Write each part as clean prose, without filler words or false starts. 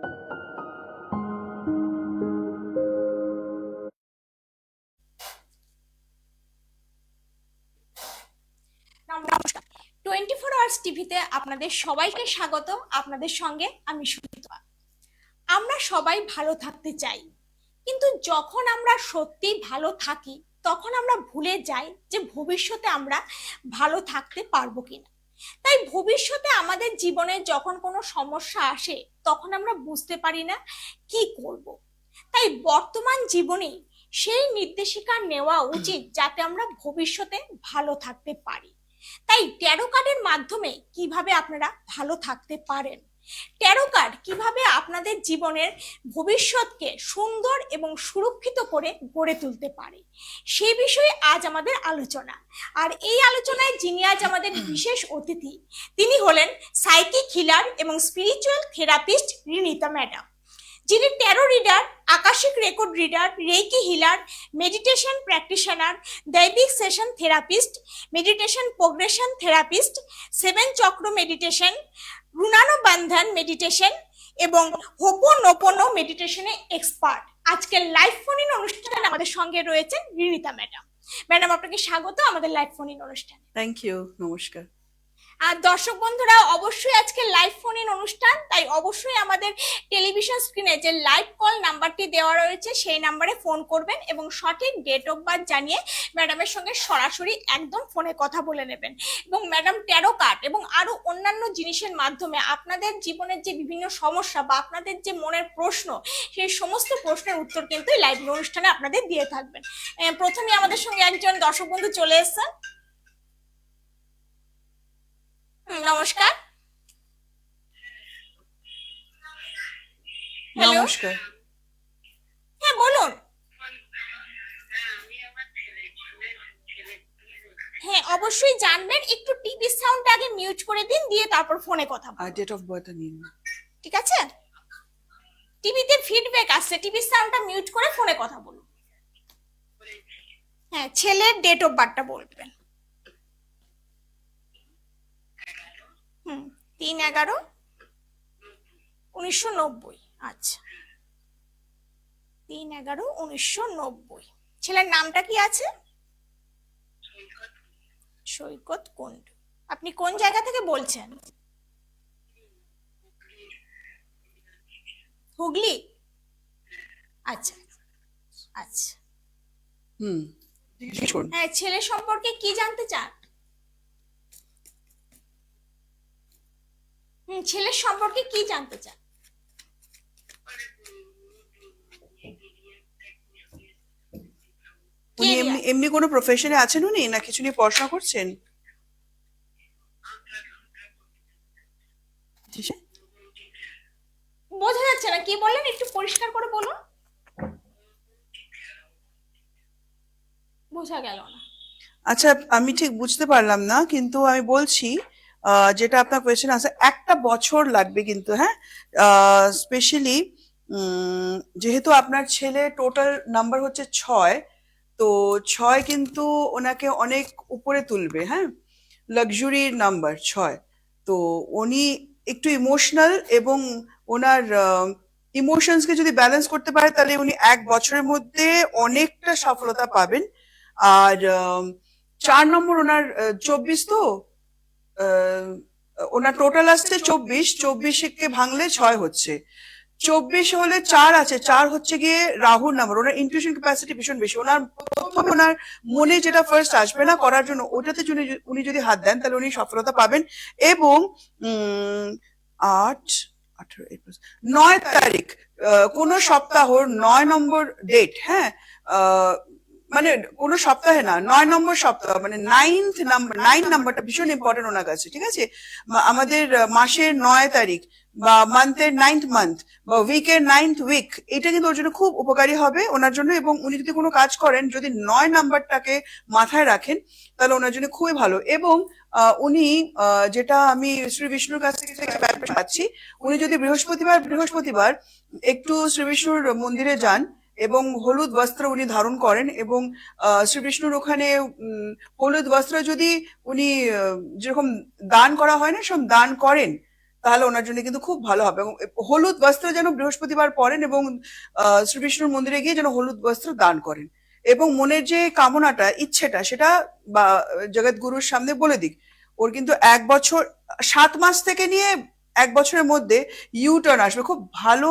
নমস্কার। 24 আওয়ার্স টিভিতে আপনাদের সবাইকে স্বাগত। আপনাদের সঙ্গে আমি সুমিত্রা। আমরা সবাই ভালো থাকতে চাই, কিন্তু যখন আমরা সত্যি ভালো থাকি তখন আমরা ভুলে যাই যে ভবিষ্যতে আমরা ভালো থাকতে পারবো কিনা। তাই ভবিষ্যতে আমাদের জীবনে যখন কোনো সমস্যা আসে তখন আমরা বুঝতে পারি না কি করব। তাই বর্তমান জীবনে সেই নির্দেশিকা নেওয়া উচিত যাতে আমরা ভবিষ্যতে ভালো থাকতে পারি। তাই ট্যারো কার্ডের মাধ্যমে কিভাবে আপনারা ভালো থাকতে পারেন, ট্যারো কার্ড কিভাবে আপনাদের জীবনের ভবিষ্যৎকে সুন্দর এবং সুরক্ষিত করে গড়ে তুলতে পারে, সেই বিষয়ে আজ আমাদের আলোচনা। আর এই আলোচনায় যিনি আজ আমাদের বিশেষ অতিথি, তিনি হলেন সাইকিক হিলার এবং স্পিরিচুয়াল থেরাপিস্ট রিনিতা ম্যাডাম, যিনি tarot reader, akashic record reader, reiki healer, meditation practitioner, দৈবিক session therapist, meditation progression therapist, 7 chakra meditation, রুনানো বান্ধন মেডিটেশন এবং হোপোনোপোনো মেডিটেশনে এক্সপার্ট। আজকের লাইভ ফোন ইন অনুষ্ঠানে আমাদের সঙ্গে রয়েছেন রিনিতা ম্যাডাম। ম্যাডাম, আপনাকে স্বাগত আমাদের লাইভ ফোন ইন অনুষ্ঠানে। থ্যাংক ইউ, নমস্কার। আর দর্শক বন্ধুরা, অবশ্যই আজকে লাইভ ফোন ইন অনুষ্ঠান, তাই অবশ্যই আমাদের টেলিভিশন স্ক্রিনে যে লাইভ কল নাম্বারটি দেওয়া রয়েছে সেই নাম্বারে ফোন করবেন এবং সঠিক ডেট অফ বার্থ জানিয়ে ম্যাডামের সঙ্গে সরাসরি একদম ফোনে কথা বলে নেবেন। এবং ম্যাডাম ট্যারো কার্ড এবং আরো অন্যান্য জিনিসের মাধ্যমে আপনাদের জীবনের যে বিভিন্ন সমস্যা বা আপনাদের যে মনের প্রশ্ন, সেই সমস্ত প্রশ্নের উত্তর কিন্তু লাইভ অনুষ্ঠানে আপনাদের দিয়ে থাকবেন। প্রথমে আমাদের সঙ্গে একজন দর্শক বন্ধু চলে এসেছেন। নমস্কার। নমস্কার। হ্যাঁ, বলুন। হ্যাঁ, অবশ্যই জানবেন। একটু টিভি সাউন্ড আগে মিউট করে দিন, দিয়ে তারপর ফোনে কথা বলুন। আর ডেট অফ বার্থ নিন, ঠিক আছে? টিভিতে ফিডব্যাক আসছে, টিভি সাউন্ডটা মিউট করে ফোনে কথা বলুন। হ্যাঁ, ছেলের ডেট অফ বার্থটা বলবেন। 3/11/1990। আচ্ছা, 3/11/1990। ছেলের নামটা কি আছে? সৈকত কুন্ডু। আপনি কোন জায়গা থেকে বলছেন? হুগলি। আচ্ছা আচ্ছা। হ্যাঁ, ছেলে সম্পর্কে কি জানতে চান? ছেলের সম্পর্কে কি জানতে চান? উনি এমনি কোনো প্রফেশনে আছেন উনি, না কিছু নিয়ে পড়াশোনা করছেন? বোঝা যাচ্ছে না, কি বললেন? একটু পরিষ্কার করে বলুন। বোঝা গেল না। আচ্ছা, আমি ঠিক বুঝতে পারলাম না, কিন্তু আমি বলছি যেটা আপনার কোয়েশ্চেন আছে, 1 বছর লাগবে কিন্তু। হ্যাঁ, স্পেশালি যেহেতু আপনার ছেলে টোটাল নাম্বার হচ্ছে 6, তো 6 কিন্তু ওনাকে অনেক উপরে তুলবে। হ্যাঁ, লাক্সারি নাম্বার 6। তো উনি একটু ইমোশনাল, এবং ওনার ইমোশনসকে যদি ব্যালেন্স করতে পারে তাহলে উনি 1 বছরের মধ্যে অনেকটা সফলতা পাবেন। আর 4 নম্বর ওনার 24, তো ওনার টোটাল আসছে 24, 24কে ভাঙলে 6 হচ্ছে। 24 হলে 4 আছে, 4 হচ্ছে গিয়ে রাহুর নাম্বার। ওনার ইনটিউশন ক্যাপাসিটি ভীষণ বেশি। ওনার প্রথমে ওনার মনে যেটা ফার্স্ট আসবে না করার জন্য, ওটাতে উনি যদি হাত দেন তাহলে উনি সফলতা পাবেন। এবং 8, 18, 9 তারিখ কোন সপ্তাহর 9 নম্বর ডেট। হ্যাঁ, মানে কোন সপ্তাহে না, 9 নম্বর সপ্তাহ, মানে 9 নাম্বারটা ভীষণ ইম্পর্টেন্ট ওনার কাছে। ঠিক আছে, আমাদের মাসের 9 তারিখ বা মান্থের 9th মান্থ বা উইকের 9th উইক, এটা কিন্তু ওর জন্য খুব উপকারী হবে ওনার জন্য। এবং উনি যদি কোনো কাজ করেন, যদি 9 নাম্বারটাকে মাথায় রাখেন তাহলে ওনার জন্য খুবই ভালো। এবং উনি যেটা আমি শ্রী বিষ্ণুর কাছ থেকে পাচ্ছি, উনি যদি বৃহস্পতিবার একটু শ্রী বিষ্ণুর মন্দিরে যান এবং হলুদ বস্ত্র উনি ধারণ করেন, এবং শ্রী বিষ্ণুর ওখানে হলুদ বস্ত্র যদি উনি যেরকম দান করা হয় না, সব দান করেন, তাহলে ওনার জন্য কিন্তু খুব ভালো হবে। এবং হলুদ বস্ত্র যেন বৃহস্পতিবার পরেন এবং শ্রীবিষ্ণুর মন্দিরে গিয়ে যেন হলুদ বস্ত্র দান করেন এবং মনের যে কামনাটা ইচ্ছেটা সেটা বা জগৎগুরুর সামনে বলে দিক। ওর কিন্তু 1 বছর 7 মাস থেকে নিয়ে 1 বছরের মধ্যে ইউ টার্ন আসবে, খুব ভালো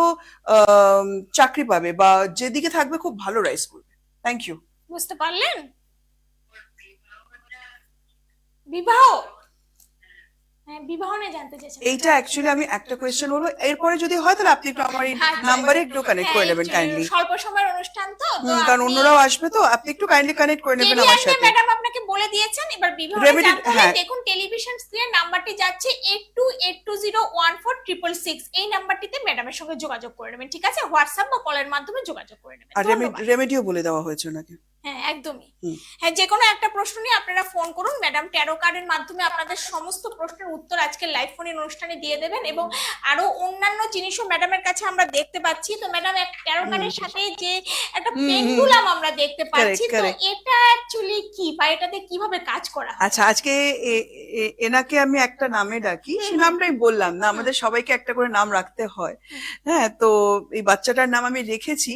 চাকরি পাবে বা যেদিকে থাকবে খুব ভালো রাইজ করবে। Thank you. বুঝতে পারলেন? বিবাহ, হ্যাঁ বিবাহ নিয়ে জানতে চাইছেন। এইটা অ্যাকচুয়ালি আমি একটা কোয়েশ্চেন বলবো, এরপরে যদি হয় তাহলে আপনি একটু আমার এই নাম্বারে একটু কানেক্ট করে নেবেন কাইন্ডলি, স্বল্প সময়ের অনুষ্ঠান তো কারণ অন্যরাও আসবে, তো আপনি একটু কাইন্ডলি কানেক্ট করে নেবেন আমার সাথে। ম্যাডাম আপনাকে বলে দিয়েছেন, এবার বিবাহ Remedy, জানতে হলে হ্যাঁ। দেখুন টেলিভিশন স্ক্রিনে নাম্বারটি যাচ্ছে 8282014666, এই নাম্বারটিতে ম্যাডামের সঙ্গে যোগাযোগ করে নেবেন, ঠিক আছে? হোয়াটসঅ্যাপ বা কলের মাধ্যমে যোগাযোগ করে নেবেন। আর ধন্যবাদ। রেমেডিও বলে দেওয়া হয়েছে ওনাকে। হ্যাঁ একদমই। হুম। হ্যাঁ, যে কোনো একটা প্রশ্ন নিয়ে আপনারা ফোন করুন, ম্যাডাম ট্যারো কার্ডের মাধ্যমে আপনাদের সমস্ত প্রশ্নের উত্তর আজকে লাইভ ফোনের অনুষ্ঠানে দিয়ে দেবেন এবং আরো অন্যান্য জিনিসও ম্যাডামের কাছে আমরা দেখতে পাচ্ছি। তো ম্যাডাম এক ট্যারো কার্ডের সাথে যে একটা পেন্ডুলাম আমরা দেখতে পাচ্ছি, তো correct. এটা অ্যাকচুয়ালি কি বা এটাতে কিভাবে কাজ করা হয়? আচ্ছা, আজকে এনাকে আমি একটা নামে ডাকি, সেই নামটাই বললাম না, আমাদের সবাইকে একটা করে নাম রাখতে হয়। হ্যাঁ, তো এই বাচ্চাটার নাম আমি রেখেছি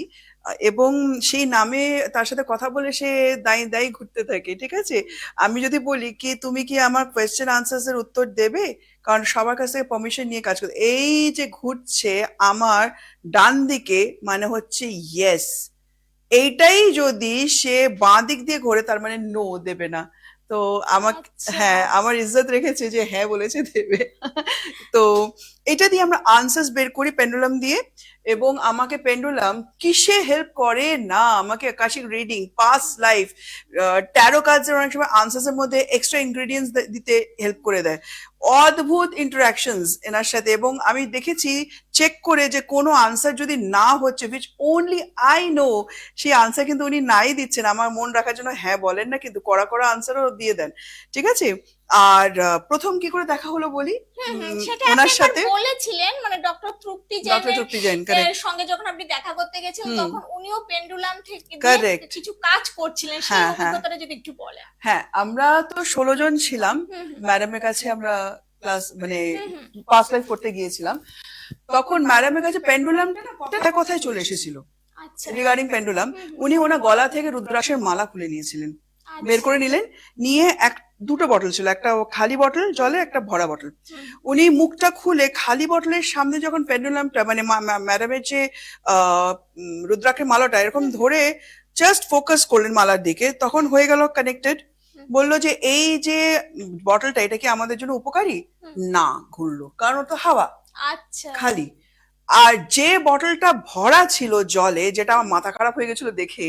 এবং সেই নামে তার সাথে কথা বলে সে দাঁই দাঁই ঘুরতে থাকে, ঠিক আছে? আমি যদি বলি কি তুমি কি আমার কোয়েশ্চেন আনসার্স এর উত্তর দেবে, কারণ সবার কাছ থেকে পারমিশন নিয়ে কাজ করতে, এই যে ঘুরছে আমার ডান দিকে মানে হচ্ছে ইয়েস, এইটাই যদি সে বাঁ দিক দিয়ে ঘোরে তার মানে নো, দেবে না। তো আমাকে, আচ্ছা। হ্যাঁ, আমার ইজ্জত রেখেছে যে হ্যাঁ বলেছে দেবে। তো এটা দিয়ে আমরা আনসার্স বের করি পেন্ডুলাম দিয়ে, এবং আমাকে পেন্ডুলাম কিসে হেল্প করে না, আমাকে akashic reading, past life, tarot cards অনেক সময় আনসার্স এর মধ্যে এক্সট্রা ইনগ্রেডিয়েন্টস দিতে হেল্প করে দেয়। অদ্ভুত ইন্টারাকশনস এনার সাথে, এবং আমি দেখেছি চেক করে যে কোনো আনসার যদি না হচ্ছে, উইচ ওনলি আই নো, সেই আনসার কিন্তু উনি নাই দিচ্ছেন, আমার মন রাখার জন্য হ্যাঁ বলেন না, কিন্তু কড়া কড়া আনসারও দিয়ে দেন, ঠিক আছে? আর প্রথম কি করে দেখা হলো বলি, সেটা ওনার আপনি সাথে একবার বলেছিলেন, মানে ডক্টর তৃপ্তি ডক্টর তৃপ্তি জৈন, correct. এর সঙ্গে যখন আপনি দেখা করতে গেছিলেন তখন উনিও পেন্ডুলাম থেকে দিয়ে Correct. কিছু কাজ করছিলেন, সেই হ্যাঁ, হ্যাঁ। অভিজ্ঞতাটা যদি একটু বলেন। হ্যাঁ, আমরা তো 16 জন ছিলাম, ম্যাডামের কাছে আমরা ক্লাস মানে পাস্ট লাইফ করতে গিয়েছিলাম, তখন ম্যাডামের কাছে পেন্ডুলামটা না কথায় চলে এসেছিল আচ্ছা রিগার্ডিং পেন্ডুলাম। উনি ওনার গলা থেকে রুদ্রাক্ষের মালা খুলে নিয়েছিলেন, বের করে নিলেন, নিয়ে দুটো বটল ছিল, একটা খালি বটল জলে, একটা ভরা বটল। উনি মুখটা খুলে খালি বটলের সামনে যখন পেন্ডুলামটা মানে ম্যাডামের যে রুদ্রাক্ষের মালাটা এরকম ধরে জাস্ট ফোকাস করলেন মালার দিকে, তখন হয়ে গেল কানেক্টেড। বললো যে এই যে বটলটা এটা কি আমাদের জন্য উপকারী? না, ঘুরলো, কারণ ওটা হাওয়া, আচ্ছা খালি। আর যে বটলটা ভরা ছিল জলে, যেটা আমার মাথা খারাপ হয়ে গেছিল দেখে,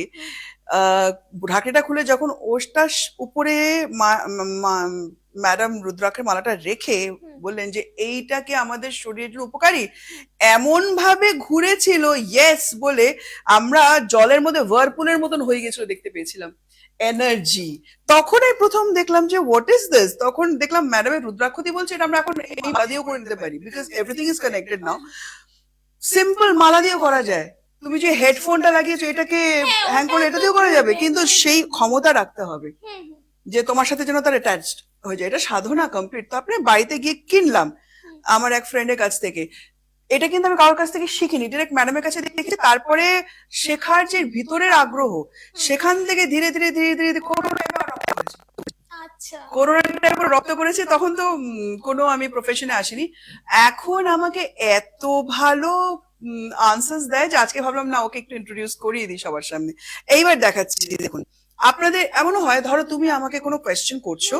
ঢাকনিটা খুলে যখন ওটার উপরে ম্যাডাম রুদ্রাক্ষের মালাটা রেখে বললেন যে এইটা কি আমাদের শরীরের জন্য উপকারী, এমন ভাবে ঘুরেছিল ইয়েস বলে আমরা জলের মধ্যে ভার্পুলের মতন হয়ে গেছিল দেখতে পেয়েছিলাম, এনার্জি। তখনই প্রথম দেখলাম যে হোয়াট ইজ দিস, তখন দেখলাম ম্যাডামের রুদ্রাক্ষ দিয়ে বলছে এটা আমরা এখন এই মালা দিয়েও করে নিতে পারি, because everything is connected now. Simple মালা দিয়েও করা যায়, তুমি যে হেডফোনটা লাগিয়েছো এটাকে হ্যাং করে এটা দিয়েও করা যাবে, কিন্তু সেই ক্ষমতা রাখতে হবে যে তোমার সাথে যেন তার অ্যাটাচড হয়ে যায়, এটা সাধনা কমপ্লিট। তো আপনি বাড়িতে গিয়ে কিনলাম আমার এক ফ্রেন্ডের কাছ থেকে, এটা কিন্তু আমি কারোর কাছ থেকে শিখিনি, ডিরেক্ট ম্যাডামের কাছে দেখেছি, তারপরে শেখার যে ভিতরের আগ্রহ, সেখান থেকে ধীরে ধীরে ধীরে ধীরে আচ্ছা করোনার পর রপ্ত করেছে, তখন তো কোনো আমি প্রফেশনে আসিনি, এখন আমাকে এত ভালো আনসার্স দেয় যে আজকে ভাবলাম না ওকে একটু ইন্ট্রোডিউস করিয়ে দিই সবার সামনে। এইবার দেখাচ্ছি, দেখুন আপনাদের এমনও হয়, ধরো তুমি আমাকে কোনো কোয়েশ্চেন করছো,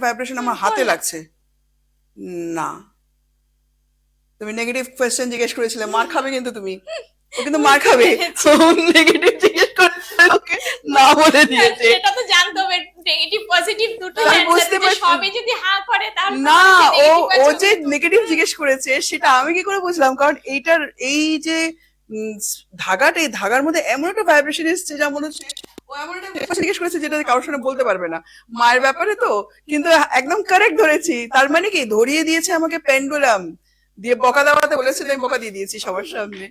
ভাইব্রেশন আমার হাতে লাগছে না, তুমি নেগেটিভ কোয়েশ্চেন জিজ্ঞেস করেছিলে, মার খাবে কিন্তু তুমি, ও কিন্তু মার খাবে, নেগেটিভ জিজ্ঞেস করেছিলে ওকে না বলে দিয়েছে। সেটা তো জানতে হবে, নেগেটিভ পজিটিভ দুটো আমি বুঝতে পারছি। সবই যদি হ্যাঁ করে তাহলে না, ও যে নেগেটিভ জিজ্ঞেস করেছে সেটা আমি কি করে বুঝলাম, কারণ এইটার এই যে ধাগাটা, এই ধাগার মধ্যে এমন একটা ভাইব্রেশন এসছে যা মনে হচ্ছে ও এমন একটা কথা জিজ্ঞেস করেছে যেটা কারোর সঙ্গে বলতে পারবে না, মায়ের ব্যাপারে তো, কিন্তু একদম কারেক্ট ধরেছি। তার মানে কি ধরিয়ে দিয়েছে আমাকে পেন্ডুলাম দিয়ে, বকা দেওয়াতে বলেছে, আমি বকা দিয়ে দিয়েছি সবার সামনে।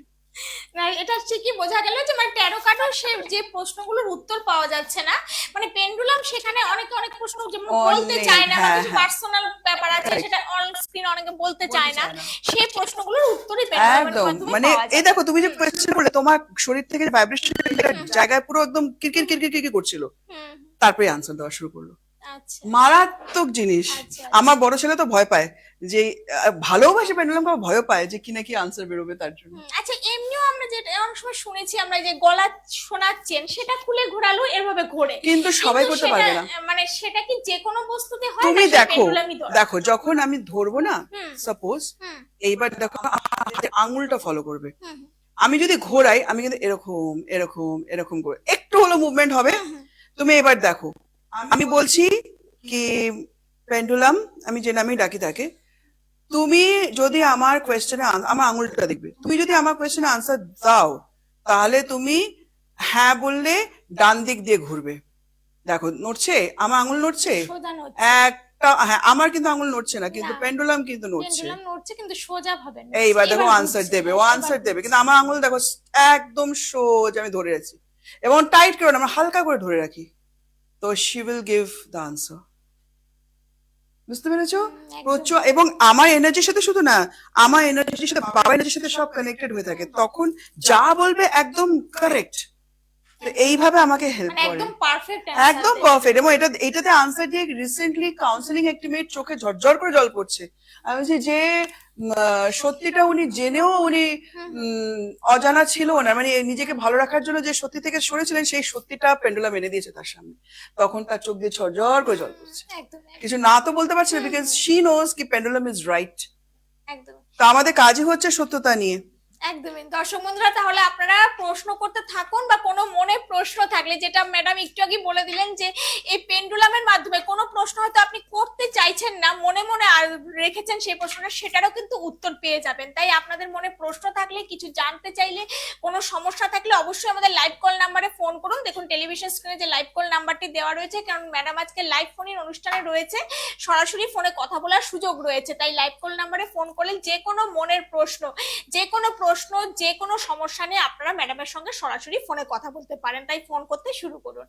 না এটা ঠিকই বোঝা গেল যে মানে ট্যারো কার্ডও সে যে প্রশ্নগুলোর উত্তর পাওয়া যাচ্ছে না, মানে পেন্ডুলাম সেখানে অনেকে অনেক প্রশ্ন যেমন বলতে অনেক, চায় না বা হ্যাঁ কিছু হ্যাঁ, পার্সোনাল ব্যাপার আছে correct, সেটা অন স্ক্রিন অনেকে বলতে বলতে চায় না, চায় না। সেই প্রশ্নগুলোর উত্তরই পেন্ডুলামের একদম, মাধ্যমে মানে পাওয়া এই যাবে। দেখো তুমি যে হুম কোয়েশ্চেন করলে তোমার শরীর থেকে ভাইব্রেশন হুম জায়গায় পুরো একদম হুম কিরকির হুম কিরকির কিরকির করছিল, হুম, তারপরে আনসার দেওয়া শুরু করলো। আচ্ছা মারাত্মক জিনিস। আচ্ছা আমার আচ্ছা। বড় ছেলে তো ভয় পায় যে ভালোবাসে পেন্ডুলাম, ভয় পায় যে কি না কি আনসার বেরোবে তার জন্য। আচ্ছা এমনিও আমরা যেটা অনেক সময় শুনেছি আমরা যে গলা শোনাচ্ছেন সেটা খুলে ঘোরালো এভাবে ঘোরে, কিন্তু সবাই কিন্তু করতে সেটা পারবে না। মানে সেটা কি যে কোনো বস্তুতে হয় না তুমি সেটা দেখো, পেন্ডুলামই ধরে? দেখো যখন আমি ধরবো না, হুম সাপোজ হুম এইবার দেখো আমার আঙুলটা ফলো করবে। হুম আমি যদি ঘোরাই আমি কিন্তু এরকম এরকম এরকম করে একটু হলো মুভমেন্ট হবে। হুম হুম তুমি এবার দেখো, আমি বলছি কি পেন্ডুলাম, আমি যে নামেই ডাকি তাকে, তুমি যদি আমার কোয়েশ্চেনে আমার আঙুলটা দেখবে, তুমি যদি আমার কোয়েশ্চেনে আনসার দাও তাহলে তুমি হ্যাঁ বললে ডান দিক দিয়ে ঘুরবে। দেখো নড়ছে, আমার আঙুল নড়ছে সোজা নড়ছে একটা, হ্যাঁ আমার কিন্তু আঙুল নড়ছে না, কিন্তু না, পেন্ডুলাম কিন্তু নড়ছে। পেন্ডুলাম নড়ছে কিন্তু সোজা ভাবে নড়ছে, এইবার দেখো এবার আনসার ঘুরছে, দেবে, ও হ্যাঁ এবার আনসার দেবে, কিন্তু ঘুরছে। আমার আঙুল দেখো একদম সোজা আমি ধরে আছি, এবং টাইট করে না, আমরা হালকা করে ধরে রাখি, তো she will give the answer. বুঝতে পেরেছো? একদম। প্রচুর, এবং আমার এনার্জির সাথে শুধু না, আমার এনার্জির সাথে বাবার এনার্জির সাথে সব কানেক্টেড হয়ে থাকে, তখন যা বলবে একদম কারেক্ট। তো এইভাবে আমাকে হেল্প মানে করে, একদম পারফেক্ট অ্যান্সার একদম দেয়। পারফেক্ট। এবং এটাতে আনসার দিয়ে রিসেন্টলি কাউন্সিলিং একটি মেয়ের চোখে ঝরঝর করে জল পড়ছে। আমি বলছি যে সত্যিটা উনি জেনেও উনি হুম হুম উম, অজানা ছিল না, মানে নিজেকে ভালো রাখার জন্য যে সত্যি থেকে সরেছিলেন সেই সত্যিটা পেন্ডুলাম এনে দিয়েছে তার সামনে, তখন তার চোখ দিয়ে ঝরঝর করে জল পড়ছে। একদম কিছু একদম না তো বলতে পারছি না, হুম বিকজ হুম শি নোজ কি পেন্ডুলাম ইজ রাইট। একদম তো আমাদের কাজই হচ্ছে সত্যতা নিয়ে। একদমই। দর্শক বন্ধুরা তাহলে আপনারা প্রশ্ন করতে থাকুন, বা কোনো মনে প্রশ্ন থাকলে, যেটা ম্যাডাম একটু আগে বলে দিলেন যে এই পেন্ডুলামের মাধ্যমে কোনো প্রশ্ন হয়তো আপনি করতে চাইছেন না, মনে মনে আর রেখেছেন সেই প্রশ্নটা, সেটারও কিন্তু উত্তর পেয়ে যাবেন। তাই আপনাদের মনে প্রশ্ন থাকলে, কিছু জানতে চাইলে, কোনো সমস্যা থাকলে অবশ্যই আমাদের লাইভ কল নাম্বারে ফোন করুন। দেখুন টেলিভিশন স্ক্রিনে যে লাইভ কল নাম্বারটি দেওয়া রয়েছে, কারণ ম্যাডাম আজকে লাইভ ফোনের অনুষ্ঠানে রয়েছে, সরাসরি ফোনে কথা বলার সুযোগ রয়েছে, তাই লাইভ কল নাম্বারে ফোন করলে যে কোনো মনের প্রশ্ন, যে কোনো প্রশ্ন, যে কোনো সমস্যা নিয়ে আপনারা ম্যাডামের সঙ্গে সরাসরি ফোনে কথা বলতে পারেন। তাই ফোন করতে শুরু করুন।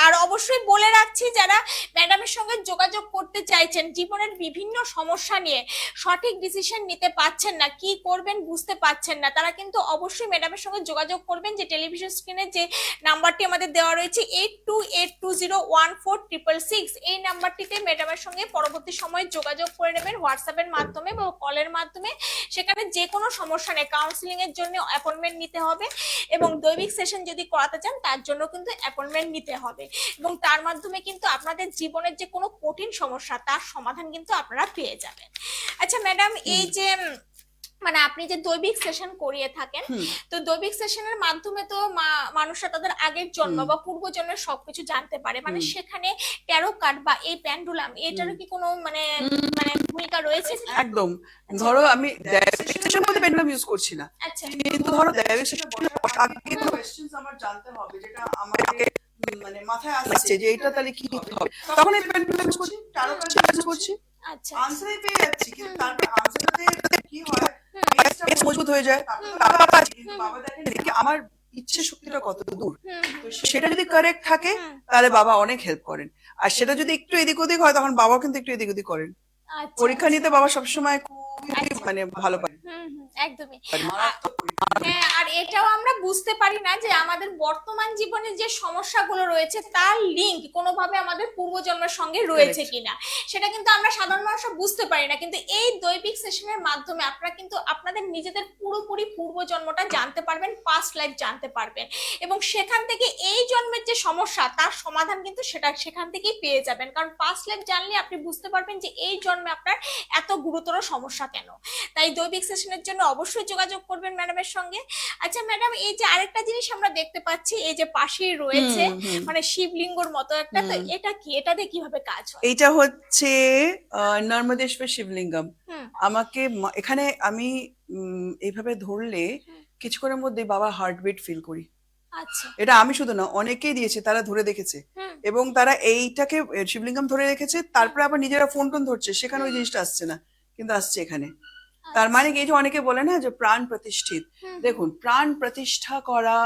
আর অবশ্যই বলে রাখছি, যারা ম্যাডামের সঙ্গে যোগাযোগ করতে চাইছেন জীবনের বিভিন্ন সমস্যা নিয়ে, সঠিক ডিসিশন নিতে পারছেন না, কি করবেন বুঝতে পারছেন না, তারা কিন্তু অবশ্যই ম্যাডামের সঙ্গে যোগাযোগ করবেন। যে টেলিভিশন স্ক্রিনে যে নাম্বারটি আমাদের দেওয়া রয়েছে 8282014666, এই নাম্বারটিতে ম্যাডামের সঙ্গে পরবর্তী সময়ে যোগাযোগ করে নেবেন হোয়াটসঅ্যাপের মাধ্যমে বা কলের মাধ্যমে। সেখানে যে কোনো সমস্যা নেই, কাউন্সিলিং এর জন্য অ্যাপয়েন্টমেন্ট নিতে হবে, এবং দৈবিক সেশন যদি করাতে চান তার জন্য কিন্তু অ্যাপয়েন্টমেন্ট নিতে হবে, এবং তার মাধ্যমে কিন্তু আপনাদের জীবনের যে কোনো কঠিন সমস্যা তার সমাধান কিন্তু আপনারা পেয়ে যাবেন। আচ্ছা ম্যাডাম, এই যে মানে আপনি যে দৈবিক সেশন করিয়ে থাকেন, তো দৈবিক সেশনের মাধ্যমে তো মানুষরা তাদের আগের জন্ম বা পূর্ব জন্মের সবকিছু জানতে পারে, মানে সেখানে ট্যারো কার্ড বা এই পেন্ডুলাম এটারও কি কোনো মানে মানে ভূমিকা রয়েছে? একদম। ধরো আমি ডাইরেকশনের মধ্যে পেন্ডুলাম ইউজ করছি না, আচ্ছা কিন্তু ধরো ডাইরেকশন আগে তো কোশ্চেনস আমার জানতে হবে, যেটা আমাকে মানে মাথায় আসছে যে এটা তাহলে কি হবে, তখন এই পেন্ডুলাম ইউজ করছি, টারো কার্ড ইউজ করছি, আচ্ছা আনসারই পেয়ে যাচ্ছি, কিন্তু তারপর আনসারটাতে কি হয়, বেশ মজবুত হয়ে যায়। বাবা আছে, কিন্তু বাবা দেখেন কি আমার ইচ্ছে শক্তিটা কত দূর, তো সেটা যদি কারেক্ট থাকে তাহলে বাবা অনেক হেল্প করেন, আর সেটা যদি একটু এদিক ওদিক হয় তখন বাবা কিন্তু একটু এদিক ওদিক করেন। আচ্ছা পরীক্ষা নিতে বাবা সবসময় খুবই মানে ভালো পারে। একদমই। হ্যাঁ, আর এটাও আমরা বুঝতে পারি না যে আমাদের বর্তমান জীবনে যে সমস্যাগুলো রয়েছে তার লিংক কোনোভাবে আমাদের পূর্বজন্মের সঙ্গে রয়েছে কিনা, সেটা কিন্তু আমরা সাধারণ মানুষরা বুঝতে পারি না। কিন্তু এই দৈবিক সেশনের মাধ্যমে আপনারা কিন্তু আপনাদের নিজেদের পুরোপুরি পূর্বজন্মটা জানতে পারবেন, পাস্ট লাইফ জানতে পারবেন, এবং সেখান থেকে এই জন্মের যে সমস্যা তার সমাধান কিন্তু সেটা সেখান থেকেই পেয়ে যাবেন। কারণ পাস্ট লাইফ জানলে আপনি বুঝতে পারবেন যে এই জন্মে আপনার এত গুরুতর সমস্যা কেন। তাই দৈবিক সেশনের জন্য অবশ্যই যোগাযোগ করবেন ম্যাডামের সঙ্গে। আচ্ছা ম্যাডাম, এই যে আরেকটা জিনিস আমরা দেখতে পাচ্ছি, এই যে পাশেই রয়েছে মানে শিবলিঙ্গর মতো একটা, তো এটা কি, এটাতে কিভাবে কাজ হয়? এটা হচ্ছে নর্মদেশ্বর শিবলিঙ্গম। আমাকে এখানে আমি এইভাবে ধরলে কিছুক্ষণের মধ্যে বাবা হার্টবিট ফিল করি। আচ্ছা এটা আমি শুধু না, অনেকেই দিয়েছে, তারা ধরে দেখেছে, এবং তারা এইটাকে শিবলিঙ্গম ধরে রেখেছে, তারপরে আবার নিজেরা ফোন টোন ধরছে, সেখানে ওই জিনিসটা আসছে না, কিন্তু আসছে এখানে। তার মানে কি, এই যে অনেকে বলে না যে প্রাণ প্রতিষ্ঠিত, দেখুন প্রাণ প্রতিষ্ঠা করা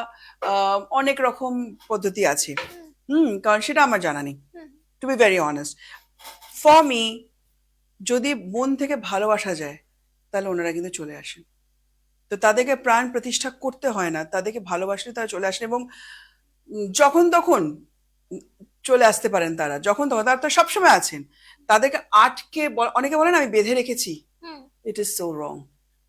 অনেক রকম পদ্ধতি আছে, কারণ সেটা আমার জানা নেই, to be very honest. For me, যদি মন থেকে ভালোবাসা যায় তাহলে ওনারা কিন্তু চলে আসেন। তো তাদেরকে প্রাণ প্রতিষ্ঠা করতে হয় না, তাদেরকে ভালোবাসলে তারা চলে আসেন, এবং যখন তখন চলে আসতে পারেন তারা, যখন তখন তারা তো সবসময় আছেন। তাদেরকে আটকে অনেকে বলেন আমি বেঁধে রেখেছি, ইট ইজ সো রং।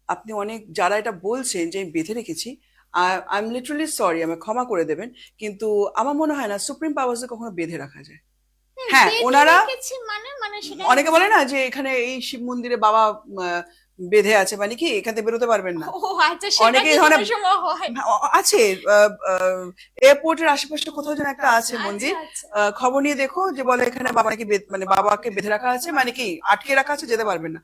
আপনি অনেক যারা এটা বলছেন যে আমি বেঁধে রেখেছি, আই এম লিটারালি সরি, আমাকে ক্ষমা করে দেবেন, কিন্তু আমার মনে হয় না সুপ্রিম পাওয়ার্সে কখনো বেঁধে রাখা যায়। হ্যাঁ, ওনারা অনেকে বলে না যে এখানে এই শিব মন্দিরে বাবা বেঁধে আছে, মানে কি এখান থেকে বেরোতে পারবেন না। অনেকে এই ধরনের আছে, এয়ারপোর্টের আশেপাশে কোথাও যেন একটা আছে মন্দির, খবর নিয়ে দেখো, যে বলে এখানে বাবা নাকি মানে বাবাকে বেঁধে রাখা আছে, মানে কি আটকে রাখা আছে, যেতে পারবেন না।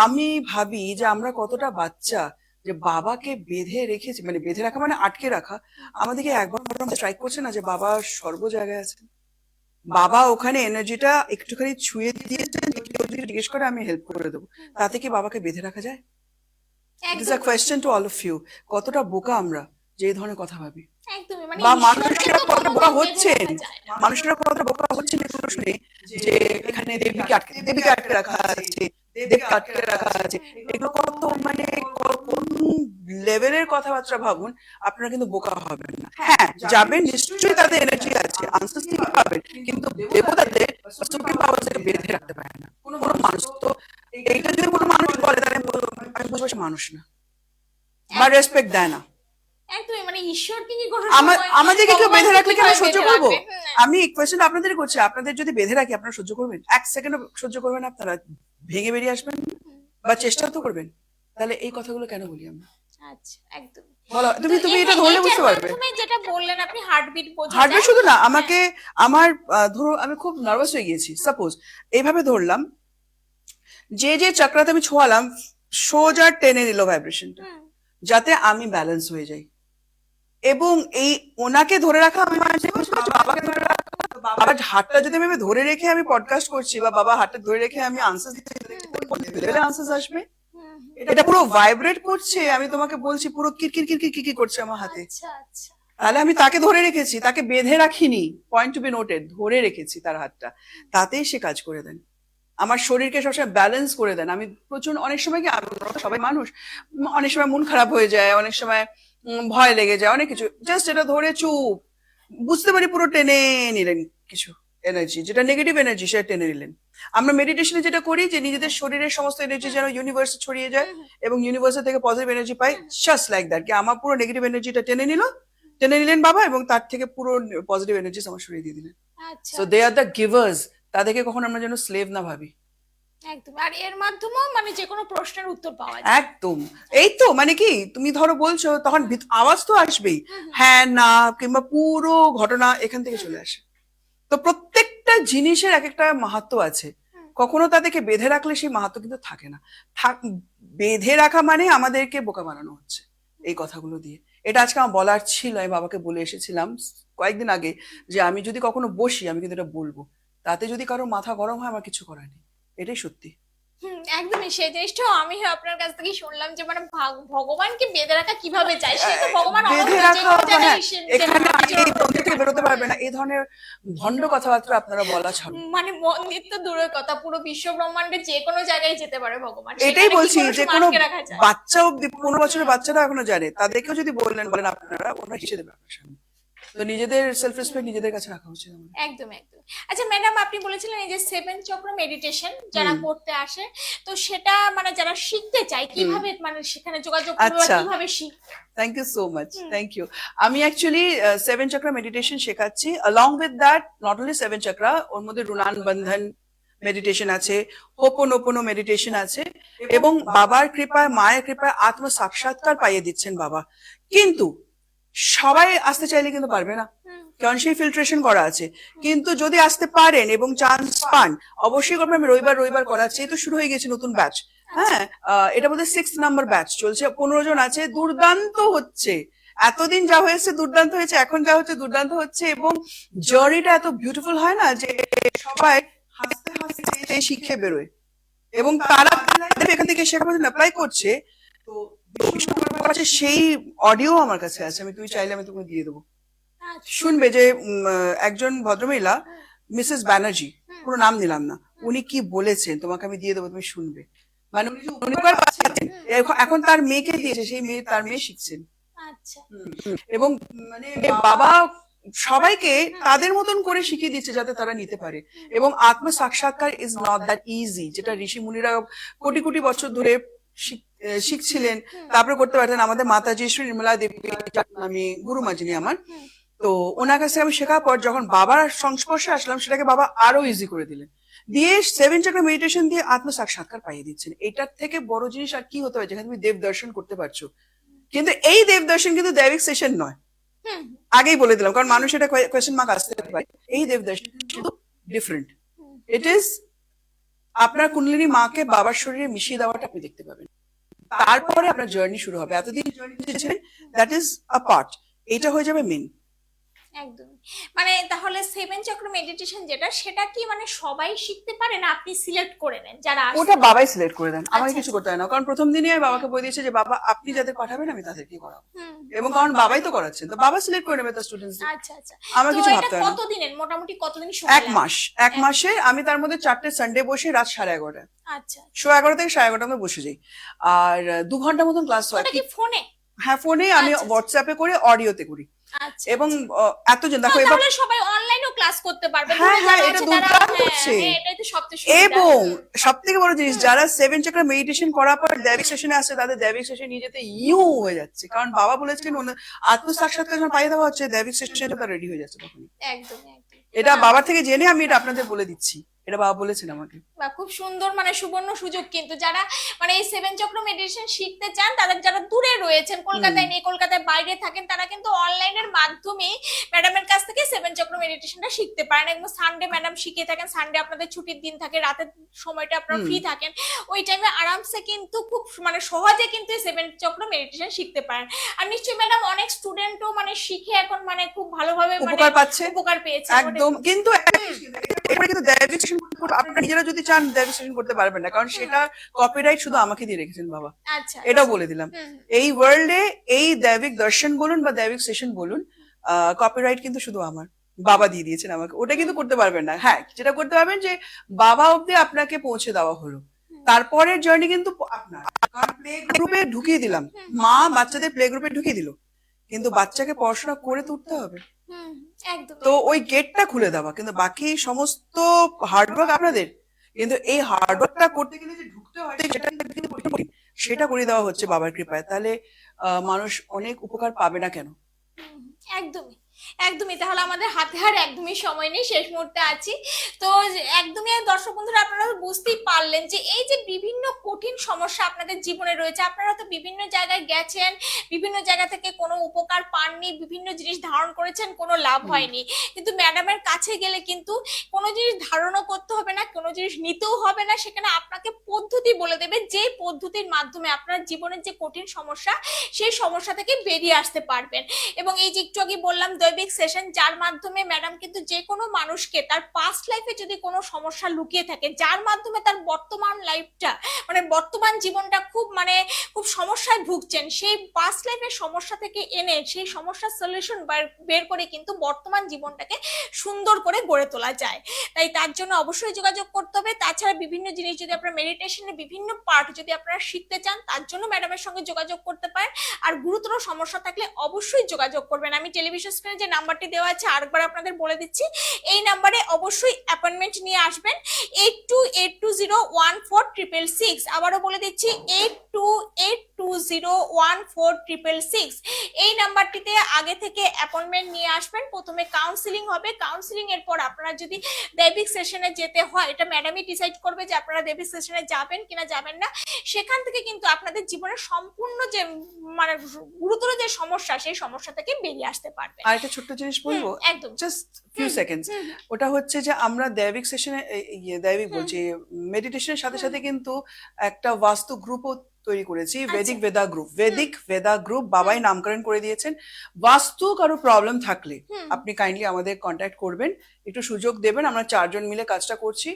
আমি ভাবি যে আমরা কতটা বাচ্চা, যে বাবাকে বেঁধে রেখেছি, মানে বেঁধে রাখা মানে আটকে রাখা। আমাদেরকে একবার স্ট্রাইক করছে না যে বাবা সর্ব জায়গায় আছে, বাবা ওখানে এনার্জিটা একটুখানি ছুঁয়ে দিয়েছেন, কেউ যদি জিজ্ঞেস করে আমি হেল্প করে দেবো, তাতে কি বাবাকে বেঁধে রাখা যায়? It is a question to all of you, কতটা বোকা আমরা যে এই ধরনের কথা ভাবি, বা মানুষেরা কতটা বোকা হচ্ছেন, মানুষেরা কতটা বোকা হচ্ছেন এগুলো শুনে, যে এখানে দেবীকে আটকে রাখা আছে, দেবকে আটকে রাখা আছে, এগুলো কত মানে কোন লেভেলের কথাবার্তা ভাবুন, আপনারা কিন্তু বোকা হবেন না। হ্যাঁ, যাবেন, নিশ্চয়ই তাদের এনার্জি আছে, আনসার ঠিক পাবেন, কিন্তু দেবতাদের সুপ্রিম পাওয়ারকে বেঁধে রাখতে পারে না কোনো মানুষ। তো এইটা যদি কোনো মানুষ বলে, তাহলে আমি বুঝবো সে মানুষ না, বা রেসপেক্ট দেয় না। আমাদেরকে কেউ বেঁধে রাখলে কি আমরা সহ্য করবো? আমি কোয়েশ্চেন আপনাদের করছি, আপনাদের যদি বেঁধে রাখি আপনারা সহ্য করবেন? এক সেকেন্ড সহ্য করবেন? আপনারা ভেঙে বেরিয়ে আসবেন, বা চেষ্টা তো করবেন? তাহলে এই কথাগুলো কেন বলি আমরা? বলো, তুমি এটা ধরলে বুঝতে পারবে। যেটা বললেন আপনি, হার্টবিট শুধু না, আমাকে আমার ধরো আমি খুব নার্ভাস হয়ে গিয়েছি, সাপোজ এইভাবে ধরলাম, যে চক্রাতে আমি ছোঁয়ালাম, সোজা টেনে নিল ভাইব্রেশনটা, যাতে আমি ব্যালেন্স হয়ে যাই। এবং এই ওনাকে ধরে রাখা, আমি বাবাকে ধরে রাখা, বাবার হাতটা যদি আমি ধরে রেখে আমি পডকাস্ট করছি, বা বাবা হাতটা ধরে রেখে আমি আনসার দিতে, আনসার আসবে। এটা পুরো ভাইব্রেট করছে, আমি তোমাকে বলছি, পুরো কিরকির কিরকির কিরকির করছে আমার হাতে। তাহলে আমি তাকে ধরে রেখেছি, তাকে বেঁধে রাখিনি, পয়েন্ট টু বি নোটেড, ধরে রেখেছি তার হাতটা, তাতেই সে কাজ করে দেন, আমার শরীরকে সবসময় ব্যালেন্স করে দেন। আমি প্রচুর অনেক সময় কি, সবাই মানুষ, অনেক সময় মন খারাপ হয়ে যায়, অনেক সময় ভয় লেগে যায়, অনেক কিছু, জাস্ট এটা ধরে চুপ, বুঝতে পারি পুরো টেনে নিলেন কিছু এনার্জি, যেটা নেগেটিভ এনার্জি সেটা টেনে নিলেন। আমরা মেডিটেশনে যেটা করি, যে নিজেদের শরীরের সমস্ত এনার্জি যেন ইউনিভার্সে ছড়িয়ে যায়, এবং ইউনিভার্সের থেকে positive energy pi, just like that, কি আমার পুরো নেগেটিভ এনার্জিটা টেনে নিলেন বাবা, এবং তার থেকে পুরো পজিটিভ এনার্জি আমার শরীরে দিয়ে দিলেন। So they are the givers, তাদেরকে কখনো আমরা যেন স্লেভ না ভাবি। একদম, আর এর মাধ্যমেও মানে যে কোনো প্রশ্নের উত্তর পাওয়া যায়। একদম, এই তো মানে কি, তুমি ধরো বলছো, তখন আওয়াজ তো আসবেই, হ্যাঁ না, কিংবা পুরো ঘটনা এখান থেকে চলে আসে। তো প্রত্যেকটা জিনিসের এক একটা মাহাত্ম্য আছে, কখনো তাদেরকে বেঁধে রাখলে সেই মাহাত্ম্য কিন্তু থাকে না। বেঁধে রাখা মানে আমাদেরকে বোকা বানানো হচ্ছে এই কথাগুলো দিয়ে। এটা আজকে আমার বলার ছিল, আমি বাবাকে বলে এসেছিলাম কয়েকদিন আগে, যে আমি যদি কখনো বসি আমি কিন্তু এটা বলবো, তাতে যদি কারো মাথা গরম হয় আমার কিছু করার নেই, এটাই সত্যি। একদমই, সেই জিনিসটাও আমি আপনার কাছ থেকে শুনলাম, যে মানে ভগবানকে বেঁধে রাখা কিভাবে যায়, সে তো ভগবান বেঁধে রাখা, এখানে এই মন্দির থেকে বেরোতে পারবে না, এই ধরনের ভণ্ড কথাবার্তা আপনারা বলা ছাড়ুন। মানে মন্দির তো দূরের কথা, পুরো বিশ্ব ব্রহ্মাণ্ডে যে কোনো জায়গায় যেতে পারে ভগবান, এটাই বলছি, যে কোনো বাচ্চাও 15 বছরের বাচ্চারা এখনো জানে, তাদেরকেও যদি বলেন আপনারা, ওরা হেসে দেবে আপনার সামনে। তো নিজেদের সেলফ রেসপেক্ট নিজেদের কাছে রাখা উচিত। একদম একদম। আচ্ছা ম্যাডাম, আপনি বলেছিলেন এই যে 7 চক্র মেডিটেশন যারা করতে আসে, তো সেটা মানে যারা শিখতে চায় কিভাবে, মানে সেখানে যোগাযোগ করবে, কিভাবে শিখবে? Thank you so much, thank you. আমি অ্যাকচুয়ালি 7 চক্র মেডিটেশন শেখাচ্ছি। along with that, not only 7 চক্র, ওর মধ্যে রুনান বন্ধন মেডিটেশন আছে, হোপোনোপোনো মেডিটেশন আছে, এবং বাবার কৃপায়, মায়ের কৃপায় আত্ম সাক্ষাৎকার পাইয়ে দিচ্ছেন বাবা। কিন্তু সবাই আসতে চাইলে কিন্তু পারবে না, কারণ সেই ফিল্ট্রেশন করা আছে। কিন্তু যদি আসতে পারেন এবং চান্স পান, অবশ্যই করবেন। আমি রবিবার করাচ্ছি, তো শুরু হয়ে গেছে নতুন ব্যাচ। হ্যাঁ, এটা বোধহয় 6 নাম্বার ব্যাচ চলছে, 15 জন আছে, দুর্দান্ত হচ্ছে। এতদিন যা হয়েছে দুর্দান্ত হয়েছে, এখন যা হচ্ছে দুর্দান্ত হচ্ছে, এবং জার্নিটা এত বিউটিফুল হয় না, যে সবাই হাসতে হাসতে শিখে বেরোয়। এবং তারা এখান থেকে শেখার মধ্যে অ্যাপ্লাই করছে। তো আমার কাছে সেই অডিও আমার কাছে আছে, আমি তুই চাইলে আমি তোকে দিয়ে দেবো, আচ্ছা। শুনবে যে একজন ভদ্রমহিলা মিসেস ব্যানার্জি, পুরো নাম নিলাম না, উনি কি বলেছেন তোমাকে আমি দিয়ে দেবো, তুমি শুনবে। মানে উনি যে উপকার পাচ্ছেন, এখন তার মেয়েকে দিয়েছে, সেই মেয়ে তার মেয়ে শিখছেন। আচ্ছা। এবং মানে বাবা সবাইকে তাদের মতন করে শিখিয়ে দিচ্ছে যাতে তারা নিতে পারে। এবং আত্ম সাক্ষাৎকার ইজ নট দ্যাট ইজি, যেটা ঋষি মুনিরা কোটি কোটি বছর ধরে শিখছিলেন, তারপরে করতে পারতেন। আমাদের মাতাজি শ্রী নির্মলা দেবী, আমি গুরুমা যিনি আমার, তো ওনার কাছে আমি শেখার পর যখন বাবার সংস্পর্শে আসলাম, সেটাকে বাবা আরো ইজি করে দিলেন, দিয়ে 7 চক্র মেডিটেশন দিয়ে আত্ম সাক্ষাৎকার পাইয়ে দিচ্ছেন। এটার থেকে বড় জিনিস আর কি হতে হয়, যেখানে তুমি দেব দর্শন করতে পারছো। কিন্তু এই দেব দর্শন কিন্তু দৈবিক সেশন নয়, আগেই বলে দিলাম, কারণ মানুষ এটা কোয়েশ্চেন মার্ক আসতে পারে। এই দেব দর্শন কিন্তু ডিফারেন্ট, ইট ইজ আপনার কুণ্ডলিনী মাকে বাবার শরীরে মিশিয়ে দেওয়াটা আপনি দেখতে পাবেন, তারপরে আপনার জার্নি শুরু হবে। এতদিন journey that is a part, এটা হয়ে যাবে মেন। একদম। মানে তাহলে 7 চক্র মেডিটেশন যেটা, সেটা কি মানে সবাই শিখতে পারে না আপনি সিলেক্ট করে নেন যারা আসবে? ওটা বাবাই সিলেক্ট করে দেন, আমাকে আচ্ছা, কিছু করতে হয় না। কারণ প্রথম দিনই আমি বাবাকে বলে দিয়েছি যে বাবা আপনি যাদের পাঠাবেন আমি তাদেরকে করাবো, হুম। এবং কারণ বাবাই তো করাচ্ছেন, তো বাবা সিলেক্ট করে নেবে তার স্টুডেন্টস। আচ্ছা আচ্ছা। আমার তো কিছু এটা ভাবতে হয় না। কতদিনের, মোটামুটি কতদিন সময় এক লাগে? মাস, এক মাসে আমি তার মধ্যে 4টে সানডে বসে রাত 11:30, আচ্ছা। 11:30 থেকে 11:30 আমরা বসে যাই, আর 2 ঘন্টা মতন ক্লাস হয়। ওটা কি ফোনে? হ্যাঁ ফোনে, আমি আচ্ছা, আচ্ছা। হোয়াটসঅ্যাপে করে, অডিওতে করি। আচ্ছা। এবং এতজন তো দেখো এবার, তাহলে সবাই অনলাইনেও ক্লাস করতে পারবে। হ্যাঁ দূরে হ্যাঁ যারা এটা আছে তারা, দুর্দান্ত হ্যাঁ, হচ্ছে। হ্যাঁ, এটাই তো সবচেয়ে সুবিধা। এবং সব থেকে বড় জিনিস, যারা 7 চক্র মেডিটেশন করার পর দৈবিক সেশনে আসছে, তাদের দৈবিক সেশন নিয়ে যেতে হয়ে যাচ্ছে, কারণ বাবা বলেছেন আত্ম সাক্ষাৎকার যখন পাইয়ে দেওয়া হচ্ছে, দৈবিক সেশনে তারা রেডি হয়ে যাচ্ছে তখন। একদম একদম। এটা বাবার থেকে জেনে আমি এটা আপনাদের বলে দিচ্ছি, এটা বাবা বলেছেন আমাকে। বা খুব সুন্দর, মানে সুবর্ণ সুযোগ কিন্তু যারা মানে এই 7 চক্র মেডিটেশন শিখতে চান, তাদের যারা দূরে রয়েছেন, কলকাতায় নেই, কলকাতায় বাইরে থাকেন, তারা কিন্তু অনলাইনের মাধ্যমে ম্যাডামের কাছ থেকে 7 চক্র মেডিটেশনটা শিখতে পারেন। এবং সানডে ম্যাডাম শিখিয়ে থাকেন, সানডে আপনাদের ছুটির দিন থাকে, রাতের সময়টা আপনারা ফ্রি থাকেন, ওই টাইমে আরামসে কিন্তু খুব মানে সহজে কিন্তু 7 চক্র মেডিটেশন শিখতে পারেন। আর নিশ্চয়ই ম্যাডাম অনেক স্টুডেন্টও মানে শিখে এখন মানে খুব ভালোভাবে মানে উপকার পাচ্ছে, উপকার পেয়েছে একদম। কিন্তু এবারে কিন্তু দৈবিক সেশন আপনারা নিজেরা যদি চান দৈবিক সেশন করতে পারবেন না, কারণ সেটা কপিরাইট শুধু আমাকে দিয়ে রেখেছেন বাবা, আচ্ছা এটাও বলে দিলাম। এই ওয়ার্ল্ডে এই দৈবিক দর্শন বলুন বা দৈবিক সেশন বলুন, কপিরাইট কিন্তু শুধু আমার, বাবা দিয়ে দিয়েছেন আমাকে, ওটা কিন্তু করতে পারবেন না। হ্যাঁ যেটা করতে পারবেন যে বাবা অব্দি আপনাকে পৌঁছে দেওয়া হলো, তারপরের জার্নি কিন্তু আপনার। কারণ প্লে গ্রুপে ঢুকিয়ে দিলাম, মা বাচ্চাদের প্লে গ্রুপে ঢুকিয়ে দিল, কিন্তু বাচ্চাকে পড়াশোনা করে তুলতে হবে, একদম। তো ওই গেটটা খুলে দেওয়া, কিন্তু বাকি সমস্ত হার্ডওয়ার্ক আপনাদের। কিন্তু এই হার্ডওয়ার্কটা করতে গেলে যে ঢুকতে হয়, সেটা করে দেওয়া হচ্ছে বাবার কৃপায়। তাহলে মানুষ অনেক উপকার পাবে না কেন? একদমই একদমই। তাহলে আমাদের হাতে আর একদমই সময় নেই, শেষ মুহূর্তে আছি তো। একদমই দর্শক বন্ধুরা, আপনারা তো বুঝতেই পারলেন যে এই যে বিভিন্ন কঠিন সমস্যা আপনাদের জীবনে রয়েছে, আপনারা তো বিভিন্ন জায়গায় গেছেন, বিভিন্ন জায়গা থেকে কোনো উপকার পাননি, বিভিন্ন জিনিস ধারণ করেছেন, কোনো লাভ হয়নি। কিন্তু ম্যাডামের কাছে গেলে কিন্তু কোনো জিনিস ধারণও করতে হবে না, কোনো জিনিস নিতেও হবে না, সেখানে আপনাকে পদ্ধতি বলে দেবে, যে পদ্ধতির মাধ্যমে আপনার জীবনের যে কঠিন সমস্যা, সেই সমস্যা থেকে বেরিয়ে আসতে পারবেন। এবং এই যে একটু আগে বললাম দৈবিক সেশন, যার মাধ্যমে ম্যাডাম কিন্তু যে কোনো মানুষকে তার পাস্ট লাইফে যদি কোনো সমস্যা লুকিয়ে থাকে, যার মাধ্যমে তার বর্তমান লাইফটা মানে বর্তমান জীবনটা খুব সমস্যায় ভুগছেন, সেই পাস্ট লাইফের সমস্যা থেকে এনে সেই সমস্যার সলিউশন বের করে কিন্তু বর্তমান জীবনটাকে সুন্দর করে গড়ে তোলা যায়। তাই তার জন্য অবশ্যই যোগাযোগ করতে হবে। তাছাড়া বিভিন্ন জিনিস যদি আপনারা মেডিটেশনের বিভিন্ন পার্ট যদি আপনারা শিখতে চান, তার জন্য ম্যাডামের সঙ্গে যোগাযোগ করতে পারেন। আর গুরুতর সমস্যা থাকলে অবশ্যই যোগাযোগ করবেন। আমি টেলিভিশন স্ক্রিনে যে নাম্বারটি দেওয়া আছে আরেকবার আপনাদের বলে দিচ্ছি, এই নাম্বারে অবশ্যই অ্যাপয়েন্টমেন্ট নিয়ে আসবেন, 8282014666। আবারও বলে দিচ্ছি 8282014666। এই নাম্বারটিতে আগে থেকে অ্যাপয়েন্টমেন্ট নিয়ে আসবেন। প্রথমে কাউন্সিলিং হবে, কাউন্সিলিং এর পর আপনারা যদি দৈবিক সেশনে যেতে হয়, এটা ম্যাডামই ডিসাইড করবে যে আপনারা দৈবিক সেশনে যাবেন কিনা যাবেন না। সেখান থেকে কিন্তু আপনাদের জীবনের সম্পূর্ণ যে মানে গুরুতর যে সমস্যা, সেই সমস্যা থেকে বেরিয়ে আসতে পারবে। আর একটা ছোট্ট জিনিস বলবো, একদম, জাস্ট ফিউ সেকেন্ডস। ওটা হচ্ছে যে আমরা দৈবিক সেশনে, দৈবিক বলছি, মেডিটেশনের সাথে সাথে কিন্তু একটা বাস্তু গ্রুপও তৈরি করেছি, ভেদিক বেদা গ্রুপ। ভেদিক বেদা গ্রুপ বাবাই নামকরণ করে দিয়েছেন। বাস্তু কারো প্রবলেম থাকলে আপনি কাইন্ডলি আমাদের কন্ট্যাক্ট করবেন, একটু সুযোগ দেবেন, আমরা 4 জন মিলে কাজটা করছি,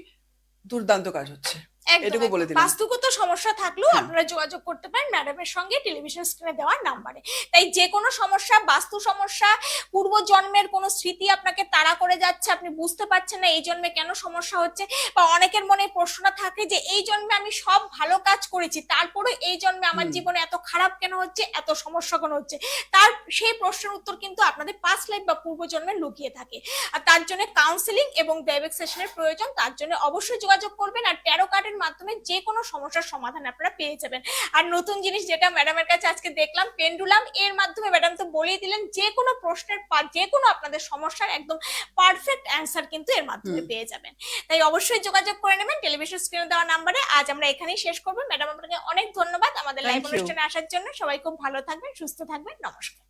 দুর্দান্ত কাজ হচ্ছে। একদম এটুকু বলে একদম। দিলাম। বাস্তুগত সমস্যা থাকলেও হ্যাঁ। আপনারা যোগাযোগ করতে পারেন ম্যাডামের সঙ্গে টেলিভিশন স্ক্রিনে দেওয়ার নাম্বারে। তাই যে কোনো সমস্যা, বাস্তু সমস্যা, পূর্বজন্মের কোনো স্মৃতি আপনাকে তাড়া করে যাচ্ছে, আপনি বুঝতে পারছেন না এই জন্মে কেন সমস্যা হচ্ছে, বা অনেকের মনে প্রশ্নটা থাকে যে এই জন্মে আমি সব ভালো কাজ করেছি তারপরে এই জন্মে আমার জীবনে এত খারাপ কেন হচ্ছে, এত সমস্যা কেন হচ্ছে, তার সেই প্রশ্নের উত্তর কিন্তু আপনাদের পাস্ট লাইফ বা পূর্বজন্মে লুকিয়ে থাকে। আর তার জন্য কাউন্সিলিং এবং দৈবিক সেশনের প্রয়োজন। তার জন্য অবশ্যই যোগাযোগ করবেন। আর ট্যারো কার্ডের মাধ্যমে যে কোনো সমস্যার সমাধান আপনারা পেয়ে যাবেন। আর নতুন জিনিস যেটা ম্যাডামের কাছে আজকে দেখলাম, পেন্ডুলাম, এর মাধ্যমে ম্যাডাম তো বলেই দিলেন যে কোনো প্রশ্নের যে কোনো আপনাদের সমস্যার একদম পারফেক্ট অ্যান্সার কিন্তু এর মাধ্যমে পেয়ে যাবেন। তাই অবশ্যই যোগাযোগ করে নেবেন টেলিভিশন স্ক্রিনে দেওয়া নাম্বারে। আজ আমরা এখানেই শেষ করবো। ম্যাডাম আপনাকে অনেক ধন্যবাদ আমাদের লাইভ Thank you. অনুষ্ঠানে আসার জন্য। সবাই খুব ভালো থাকবেন, সুস্থ থাকবেন, নমস্কার।